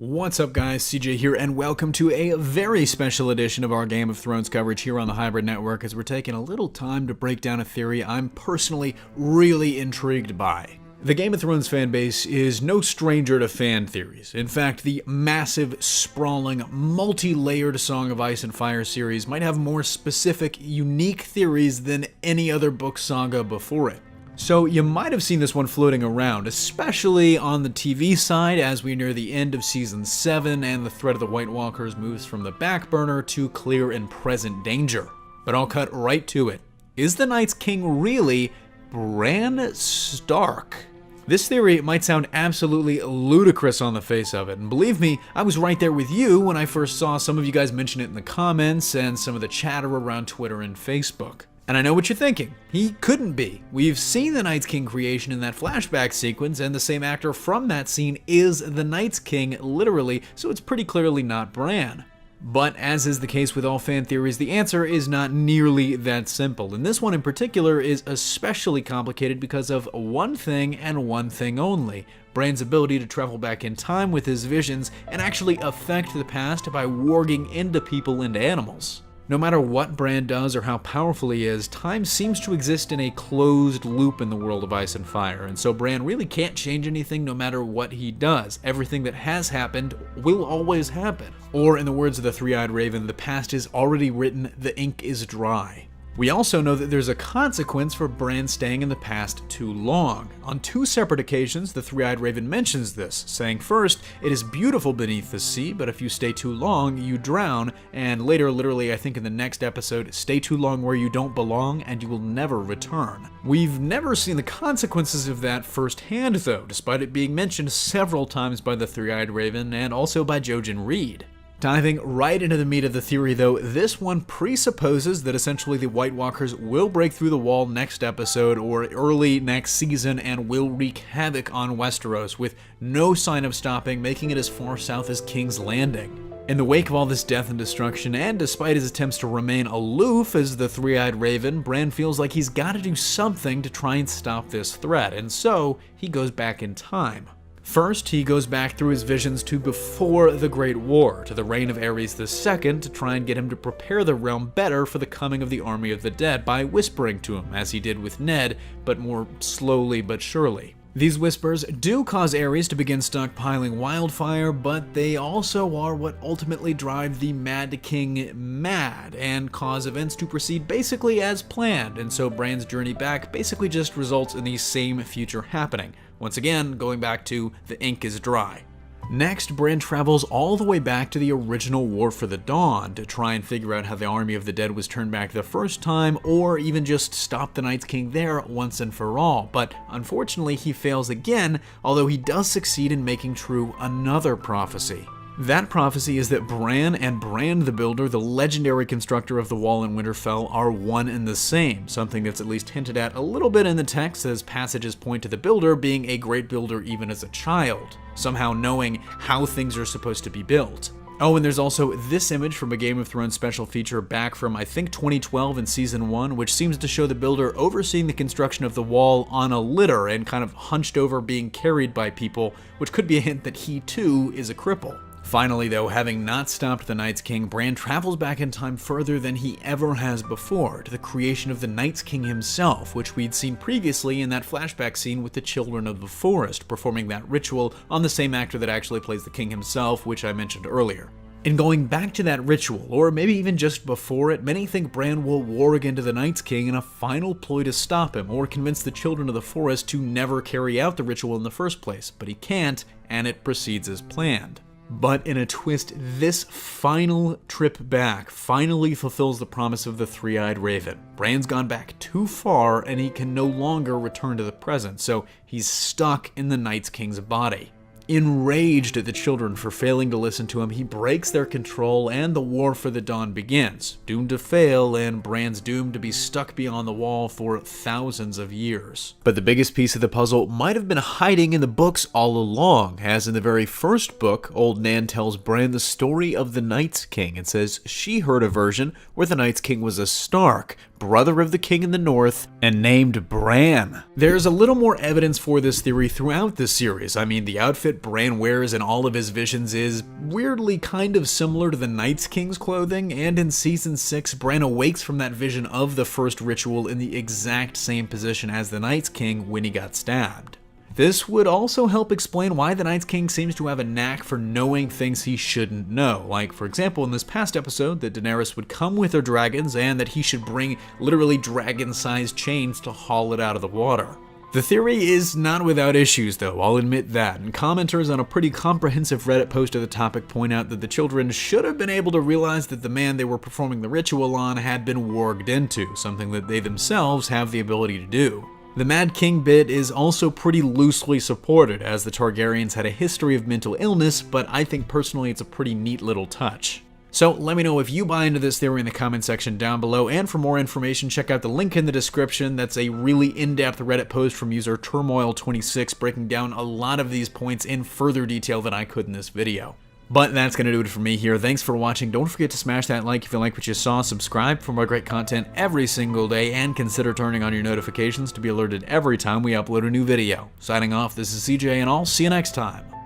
What's up guys, CJ here, and welcome to a very special edition of our Game of Thrones coverage here on the Hybrid Network, as we're taking a little time to break down a theory I'm personally really intrigued by. The Game of Thrones fanbase is no stranger to fan theories. In fact, the massive, sprawling, multi-layered Song of Ice and Fire series might have more specific, unique theories than any other book saga before it. So you might have seen this one floating around, especially on the TV side as we near the end of Season 7 and the threat of the White Walkers moves from the back burner to clear and present danger. But I'll cut right to it. Is the Night's King really Bran Stark? This theory might sound absolutely ludicrous on the face of it, and believe me, I was right there with you when I first saw some of you guys mention it in the comments and some of the chatter around Twitter and Facebook. And I know what you're thinking. He couldn't be. We've seen the Night's King creation in that flashback sequence, and the same actor from that scene is the Night's King, literally, so it's pretty clearly not Bran. But as is the case with all fan theories, the answer is not nearly that simple. And this one in particular is especially complicated because of one thing and one thing only: Bran's ability to travel back in time with his visions and actually affect the past by warging into people and animals. No matter what Bran does or how powerful he is, time seems to exist in a closed loop in the world of Ice and Fire, and so Bran really can't change anything no matter what he does. Everything that has happened will always happen. Or in the words of the Three-Eyed Raven, the past is already written, the ink is dry. We also know that there's a consequence for Bran staying in the past too long. On two separate occasions, the Three-Eyed Raven mentions this, saying first, "It is beautiful beneath the sea, but if you stay too long, you drown," and later, literally I think in the next episode, "Stay too long where you don't belong, and you will never return." We've never seen the consequences of that firsthand though, despite it being mentioned several times by the Three-Eyed Raven and also by Jojen Reed. Diving right into the meat of the theory though, this one presupposes that essentially the White Walkers will break through the wall next episode or early next season and will wreak havoc on Westeros with no sign of stopping, making it as far south as King's Landing. In the wake of all this death and destruction, and despite his attempts to remain aloof as the Three-Eyed Raven, Bran feels like he's got to do something to try and stop this threat, and so he goes back in time. First, he goes back through his visions to before the Great War, to the reign of Aerys II, to try and get him to prepare the realm better for the coming of the army of the dead by whispering to him, as he did with Ned, but more slowly but surely. These whispers do cause Aerys to begin stockpiling wildfire, but they also are what ultimately drive the Mad King mad and cause events to proceed basically as planned, and so Bran's journey back basically just results in the same future happening. Once again, going back to the ink is dry. Next, Bran travels all the way back to the original War for the Dawn to try and figure out how the army of the dead was turned back the first time, or even just stop the Night's King there once and for all. But unfortunately, he fails again, although he does succeed in making true another prophecy. That prophecy is that Bran and Bran the Builder, the legendary constructor of the Wall in Winterfell, are one and the same, something that's at least hinted at a little bit in the text as passages point to the Builder being a great builder even as a child, somehow knowing how things are supposed to be built. Oh, and there's also this image from a Game of Thrones special feature back from, I think, 2012 in Season 1, which seems to show the Builder overseeing the construction of the wall on a litter and kind of hunched over being carried by people, which could be a hint that he too is a cripple. Finally though, having not stopped the Night's King, Bran travels back in time further than he ever has before, to the creation of the Night's King himself, which we'd seen previously in that flashback scene with the Children of the Forest, performing that ritual on the same actor that actually plays the king himself, which I mentioned earlier. In going back to that ritual, or maybe even just before it, many think Bran will warg into the Night's King in a final ploy to stop him, or convince the Children of the Forest to never carry out the ritual in the first place, but he can't, and it proceeds as planned. But in a twist, this final trip back finally fulfills the promise of the Three-Eyed Raven. Bran's gone back too far, and he can no longer return to the present, so he's stuck in the Night's King's body. Enraged at the children for failing to listen to him, he breaks their control and the War for the Dawn begins, doomed to fail, and Bran's doomed to be stuck beyond the wall for thousands of years. But the biggest piece of the puzzle might have been hiding in the books all along, as in the very first book, Old Nan tells Bran the story of the Night's King and says she heard a version where the Night's King was a Stark, brother of the king in the north, and named Bran. There's a little more evidence for this theory throughout the series. I mean, the outfit Bran wears in all of his visions is weirdly kind of similar to the Night's King's clothing, and in Season 6, Bran awakes from that vision of the first ritual in the exact same position as the Night's King when he got stabbed. This would also help explain why the Night's King seems to have a knack for knowing things he shouldn't know. Like, for example, in this past episode, that Daenerys would come with her dragons and that he should bring literally dragon-sized chains to haul it out of the water. The theory is not without issues though, I'll admit that, and commenters on a pretty comprehensive Reddit post of the topic point out that the children should have been able to realize that the man they were performing the ritual on had been warged into, something that they themselves have the ability to do. The Mad King bit is also pretty loosely supported, as the Targaryens had a history of mental illness, but I think personally it's a pretty neat little touch. So let me know if you buy into this theory in the comment section down below, and for more information check out the link in the description. That's a really in-depth Reddit post from user Turmoil26 breaking down a lot of these points in further detail than I could in this video. But that's going to do it for me here. Thanks for watching. Don't forget to smash that like if you like what you saw, subscribe for more great content every single day, and consider turning on your notifications to be alerted every time we upload a new video. Signing off, this is CJ, and I'll see you next time.